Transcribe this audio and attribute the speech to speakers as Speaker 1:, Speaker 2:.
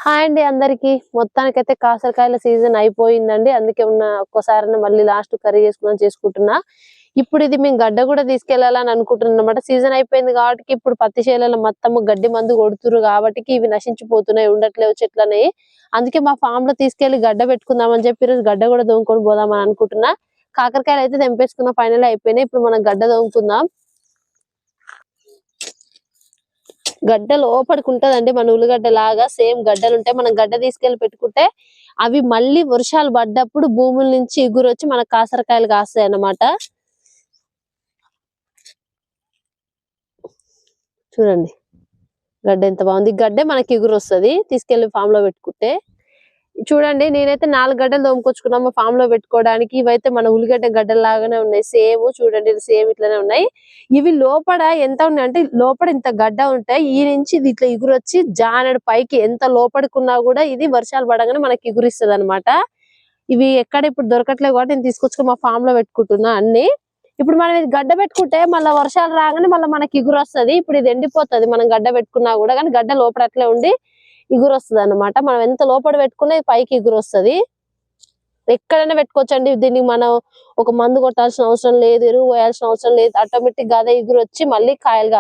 Speaker 1: Hi అండి అందరికి. మొత్తానికైతే కాసరకాయల సీజన్ అయిపోయిందండి. అందుకే ఒక్కసారి మళ్ళీ లాస్ట్ కర్రీ చేసుకుంటున్నా. ఇప్పుడు ఇది మేము గడ్డ కూడా తీసుకెళ్లాలని అనుకుంటున్నాం అన్నమాట. సీజన్ అయిపోయింది కాబట్టి ఇప్పుడు పత్తి చేలలో మొత్తం గడ్డి మందు కొడుతురు కాబట్టి ఇవి నశించిపోతున్నాయి, ఉండట్లేవు చెట్లని. అందుకే మా ఫామ్ లో తీసుకెళ్లి గడ్డ పెట్టుకుందామని చెప్పి ఈరోజు గడ్డ కూడా దోముకొని పోదామని అనుకుంటున్నా. కాకరకాయలు అయితే తెంపేసుకున్న, ఫైనల్ అయిపోయినాయి. ఇప్పుడు మనం గడ్డ దోముకుందాం. గడ్డ లోపలికి ఉంటదండి, మన ఉల్లిగడ్డ లాగా సేమ్ గడ్డలు ఉంటాయి. మనం గడ్డ తీసుకెళ్లి పెట్టుకుంటే అవి మళ్ళీ వర్షాలు పడ్డప్పుడు భూముల నుంచి ఎగురొచ్చి మనకు కాసరకాయలు కాస్తాయి అన్నమాట. చూడండి గడ్డ ఎంత బాగుంది. గడ్డే మనకి ఎగురు వస్తుంది తీసుకెళ్లి ఫామ్ లో పెట్టుకుంటే. చూడండి నేనైతే 4 గడ్డలు దోముకొచ్చుకున్నా మా ఫామ్ లో పెట్టుకోవడానికి. ఇవైతే మన ఉల్లిగడ్డ గడ్డల లాగానే ఉన్నాయి, సేమ్. చూడండి సేమ్ ఇట్లానే ఉన్నాయి. ఇవి లోపల ఎంత ఉన్నాయి అంటే లోపల ఇంత గడ్డ ఉంటాయి, ఈ నుంచి ఇది ఇట్లా ఎగురు వచ్చి జానెడు పైకి ఎంత లోపలికున్నా కూడా ఇది వర్షాలు పడగానే మనకి ఎగురిస్తుంది అనమాట. ఇవి ఎక్కడ ఇప్పుడు దొరకట్లేదు కాబట్టి నేను తీసుకొచ్చుకో మా ఫామ్ లో పెట్టుకుంటున్నా అన్ని. ఇప్పుడు మనం ఇది గడ్డ పెట్టుకుంటే మళ్ళీ వర్షాలు రాగానే మళ్ళీ మనకి ఎగురు వస్తుంది. ఇప్పుడు ఇది ఎండిపోతుంది మనం గడ్డ పెట్టుకున్నా కూడా, కానీ గడ్డ లోపల అట్లే ఉండి ఎగురు వస్తుంది అన్నమాట. మనం ఎంత లోపల పెట్టుకున్నా పైకి ఎగురు వస్తుంది. ఎక్కడైనా పెట్టుకోవచ్చండి. దీనికి మనం ఒక మందు కొట్టాల్సిన అవసరం లేదు, ఎరువు పోయాల్సిన అవసరం లేదు. ఆటోమేటిక్ గా అదే ఎగురు వచ్చి మళ్ళీ కాయలు